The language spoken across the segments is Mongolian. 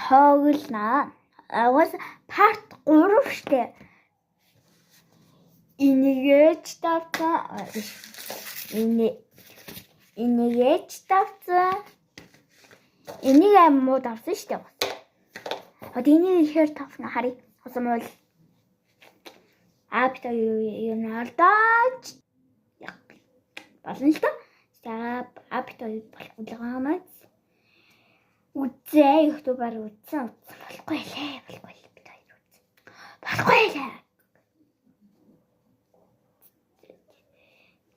тоглоно. Аваас part 3 штэ. Энийгэж тавцсан. Энийгэж тавцсан. Энийг муу давсан штэ. Одоо энийг ихээр тавна харъя. Хосомол. Апта юу нардаач. Болно л доо. За апта болохгүй л гамаа. Үзээ ютубаар үзсэн болохгүй лээ. Болохгүй лээ.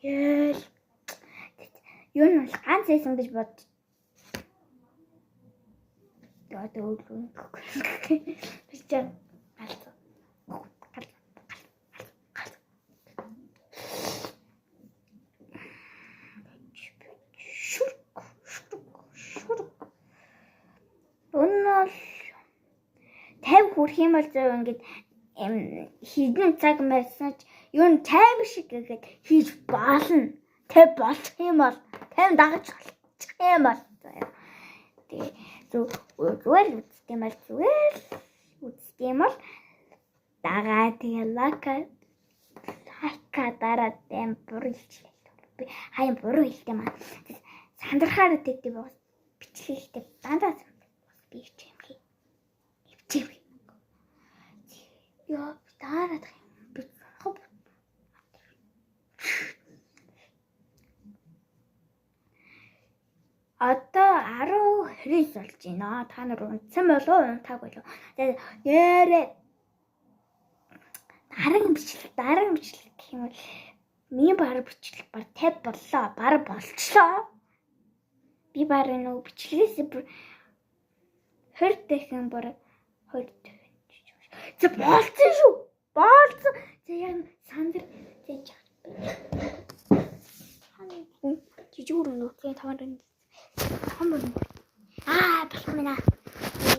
Яа. Юу нь бол ганц байсан гэж бод. Одоо үлгэн. Бичээ. Өнөө 50 хүрэх юм бол зөв ингээд хідэн цаг байсан ч юу н тайм шиг ингээд хийж болно. Тэ болчих юм бол тайм дагаж болчих юм бол тэгээ зүгээр үзтiin бол дагаа тэгээ лайка дараа дэм бүрэлжлээ. Би хаяа буруу хэлтэй маа. Сандрахаар тэгдэг бас бичлэгтэй дандаа би чимхи. Яа, дараад би хоп. Одоо 10:29 болж байна. Та нар унтсан болов уу? Унтаагүй болов. Тэгээд нэрээ дараагийн бичлэг гэх юм бол миний баг бичлэг баг 50 боллоо. Баг болчлоо. Би баг нэг бичлэгээс 20 дахин баг 20 дахин. За болцсон шүү. Болцсон. За яг сандар тэгж жижигүр нүгтэй таван болох мэнэ.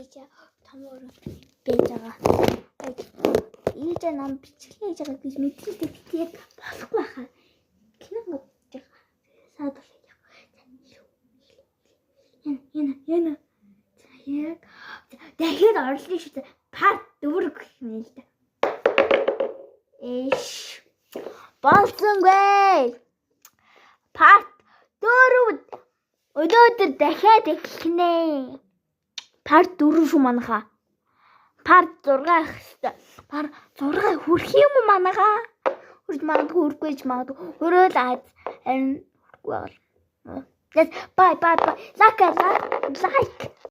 Ийж томор бэж байгаа. Ийж нам бичлэг хийж байгаа гэж мэдлээ битээ болохгүй хаа. Кино бодож байгаа. Саад бол яна. Яг дахиад орлоо шүү дээ. Part 4 гэх юм л да. Болсонгүй. Part 4 өнөөдөр дахиад эхлэнэ. Part 4 шүү манайха. Part 6 хэвчээ. Part 6 хүрэх юм уу манайха? Хүрд магадгүй хүрхгүй ч магадгүй. Хөрөөл харин бай. Like